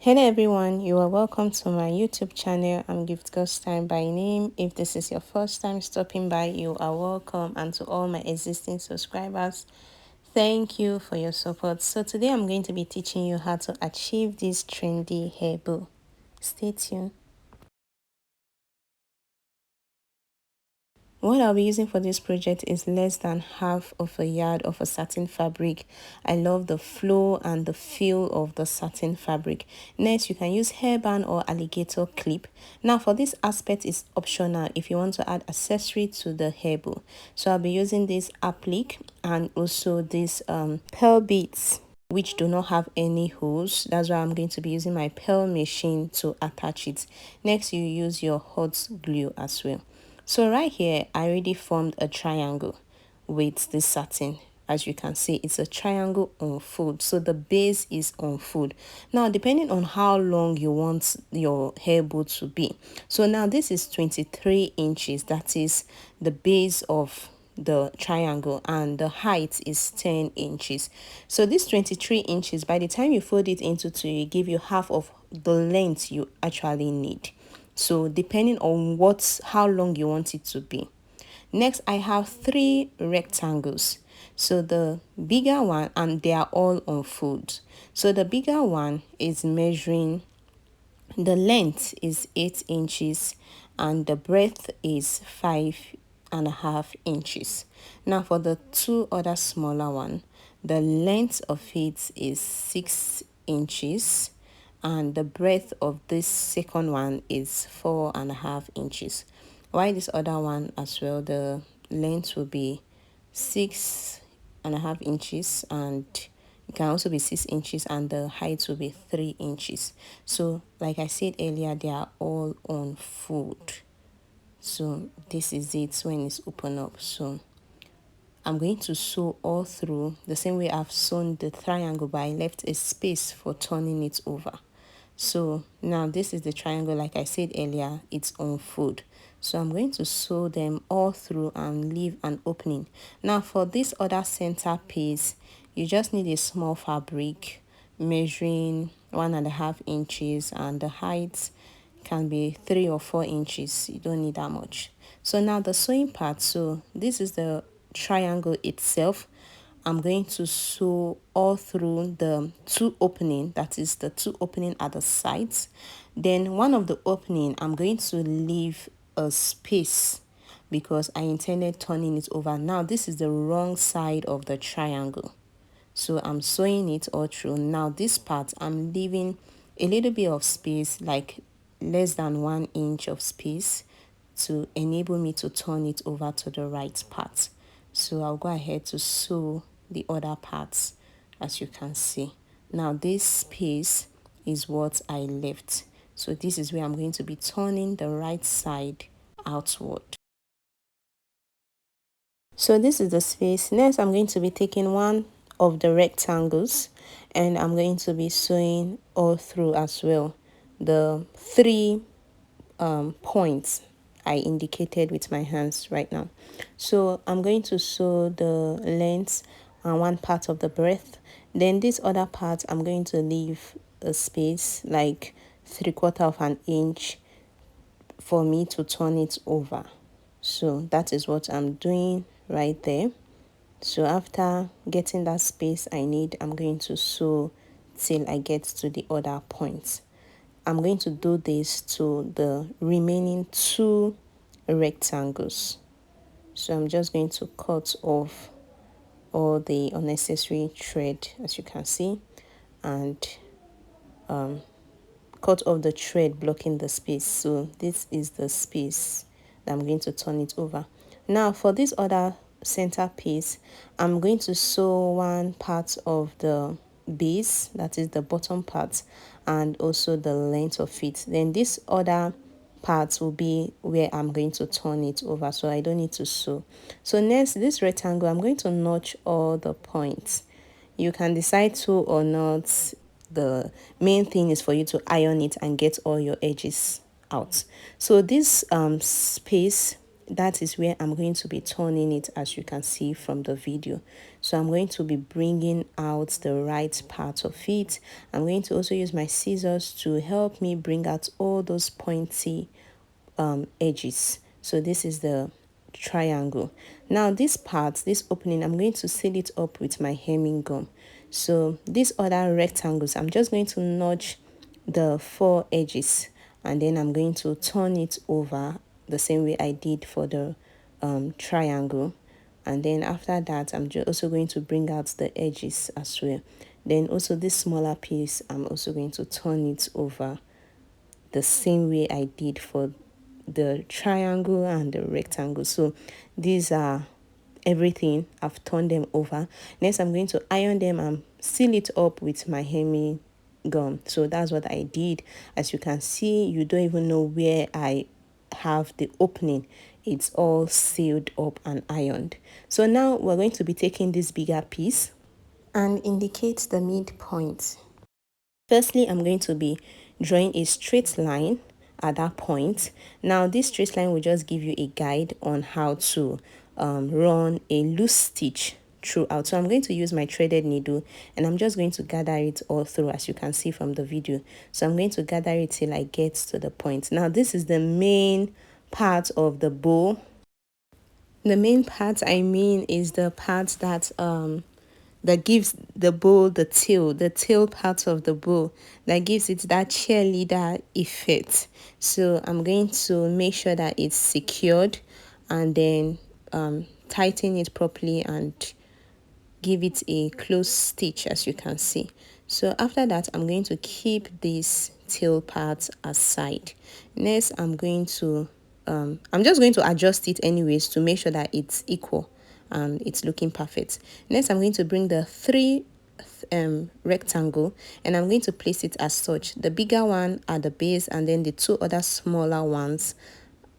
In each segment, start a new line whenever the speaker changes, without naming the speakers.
Hello everyone, you are welcome to my YouTube channel. I'm Gift Ghost Time by name. If this is your first time stopping by, you are welcome, and to all my existing subscribers, thank you for your support. So today I'm going to be teaching you how to achieve this trendy hair bow. Stay tuned. What I'll be using for this project is less than half of a yard of a satin fabric. I love the flow and the feel of the satin fabric. Next, you can use hairband or alligator clip. Now for this aspect is optional if you want to add accessory to the hair bow. So I'll be using this applique and also this pearl beads, which do not have any holes. That's why I'm going to be using my pearl machine to attach it. Next, you use your hot glue as well. So right here, I already formed a triangle with this satin. As you can see, it's a triangle on fold. So the base is on fold. Now, depending on how long you want your hair bow to be. So now this is 23 inches. That is the base of the triangle, and the height is 10 inches. So this 23 inches, by the time you fold it into two, it give you half of the length you actually need. So depending on how long you want it to be. Next, I have three rectangles. So the bigger one, and they are all on fold. So the bigger one is measuring, the length is 8 inches and the breadth is 5.5 inches. Now for the two other smaller one, the length of it is 6 inches and the breadth of this second one is 4.5 inches. While this other one as well, the length will be 6.5 inches, and it can also be 6 inches, and the height will be 3 inches. So like I said earlier, they are all on fold. So this is it when it's open up. So I'm going to sew all through the same way I've sewn the triangle, but I left a space for turning it over. So now this is the triangle. Like I said earlier, it's on fold. So I'm going to sew them all through and leave an opening. Now for this other center piece, you just need a small fabric measuring 1.5 inches, and the height can be 3 or 4 inches. You don't need that much. So now the sewing part. So this is the triangle itself. I'm going to sew all through the two opening, that is the two opening at the sides. Then one of the opening, I'm going to leave a space because I intended turning it over. Now this is the wrong side of the triangle. So I'm sewing it all through. Now this part, I'm leaving a little bit of space, like less than 1 inch of space, to enable me to turn it over to the right part. So I'll go ahead to sew the other parts, as you can see. Now this space is what I left. So this is where I'm going to be turning the right side outward. So this is the space. Next, I'm going to be taking one of the rectangles and I'm going to be sewing all through as well. The three points I indicated with my hands right now. So I'm going to sew the length and one part of the breadth. Then this other part, I'm going to leave a space like 3/4 of an inch for me to turn it over. So that is what I'm doing right there. So after getting that space I need, I'm going to sew till I get to the other points. I'm going to do this to the remaining two rectangles. So I'm just going to cut off all the unnecessary thread, as you can see, and cut off the thread blocking the space. So this is the space that I'm going to turn it over. Now for this other center piece, I'm going to sew one part of the base, that is the bottom part, and also the length of it. Then this other part will be where I'm going to turn it over, so I don't need to sew. So next, this rectangle, I'm going to notch all the points. You can decide to or not. The main thing is for you to iron it and get all your edges out. So this space that is where I'm going to be turning it, as you can see from the video. So I'm going to be bringing out the right part of it. I'm going to also use my scissors to help me bring out all those pointy edges. So this is the triangle. Now this part, this opening, I'm going to seal it up with my hemming gum. So these other rectangles, I'm just going to notch the 4 edges, and then I'm going to turn it over the same way I did for the triangle. And then after that, I'm also going to bring out the edges as well. Then also this smaller piece, I'm also going to turn it over the same way I did for the triangle and the rectangle. So these are everything. I've turned them over. Next, I'm going to iron them and seal it up with my hemming gum. So that's what I did. As you can see, you don't even know where I have the opening. It's all sealed up and ironed. So now we're going to be taking this bigger piece and indicate the midpoint. Firstly, I'm going to be drawing a straight line at that point. Now, this straight line will just give you a guide on how to run a loose stitch throughout. So I'm going to use my threaded needle, and I'm just going to gather it all through, as you can see from the video. So I'm going to gather it till I get to the point. Now, this is the main part of the bow. The main part I mean is the part that gives the bow the tail part of the bow, that gives it that cheerleader effect. So I'm going to make sure that it's secured, and then tighten it properly and give it a close stitch, as you can see. So after that, I'm going to keep this tail part aside. Next, I'm just going to adjust it anyways to make sure that it's equal and it's looking perfect. Next, I'm going to bring the 3 rectangle, and I'm going to place it as such, the bigger one at the base and then the 2 other smaller ones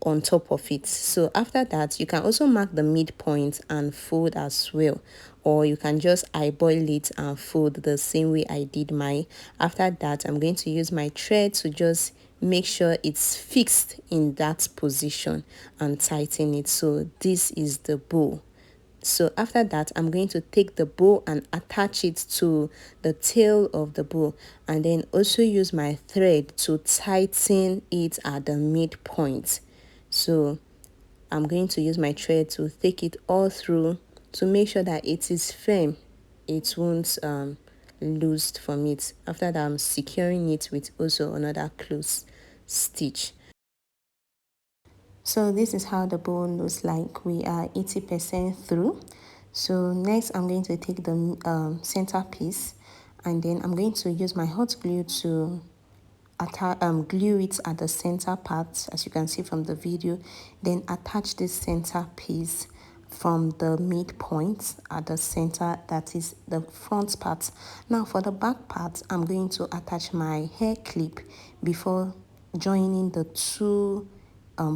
on top of it. So after that, you can also mark the midpoint and fold as well, or you can just eyeball it and fold the same way I did mine. After that, I'm going to use my thread to just make sure it's fixed in that position and tighten it. So this is the bow. So after that, I'm going to take the bow and attach it to the tail of the bow, and then also use my thread to tighten it at the midpoint. So I'm going to use my thread to take it all through to make sure that it is firm. It won't loose from it. After that, I'm securing it with also another close stitch. So this is how the bow looks like. We are 80% through. So next, I'm going to take the center piece, and then I'm going to use my hot glue to glue it at the center part, as you can see from the video. Then attach this center piece from the midpoint at the center, that is the front part. Now for the back part, I'm going to attach my hair clip before joining the 2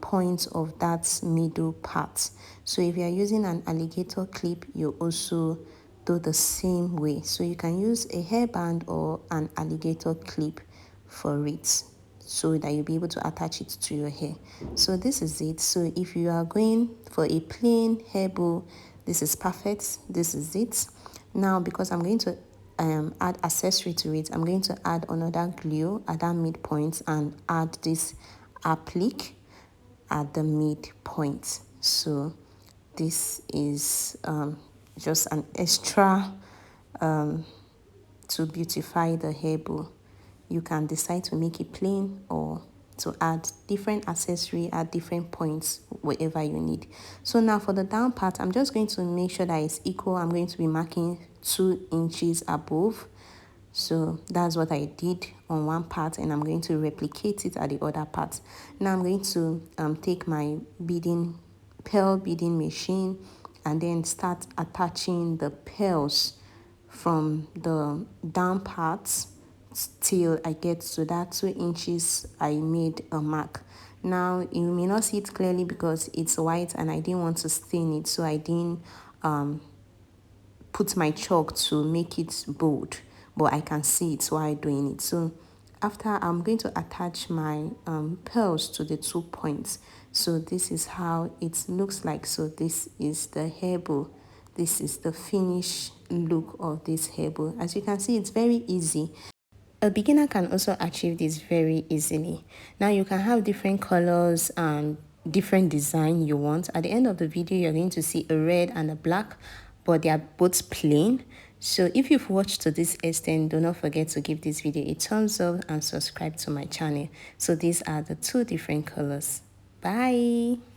points of that middle part. So if you are using an alligator clip, you also do the same way. So you can use a hairband or an alligator clip for it, so that you'll be able to attach it to your hair. So this is it. So if you are going for a plain hair bow, this is perfect. This is it. Now, because I'm going to add accessory to it, I'm going to add another glue at that midpoint and add this applique at the midpoint. So this is just an extra to beautify the hair bow. You can decide to make it plain or to add different accessory at different points, wherever you need. So now for the down part, I'm just going to make sure that it's equal. I'm going to be marking 2 inches above. So that's what I did on one part, and I'm going to replicate it at the other part. Now I'm going to take my pearl beading machine and then start attaching the pearls from the down parts till I get to that 2 inches I made a mark. Now you may not see it clearly because it's white and I didn't want to stain it, so I didn't put my chalk to make it bold, but I can see it while doing it. So after I'm going to attach my pearls to the 2 points. So this is how it looks like. So this is the hairbow. This is the finished look of this hairbow. As you can see, it's very easy. A beginner can also achieve this very easily. Now you can have different colors and different design you want. At the end of the video, you're going to see a red and a black, but they are both plain. So if you've watched to this extent, do not forget to give this video a thumbs up and subscribe to my channel. So these are the 2 different colors. Bye.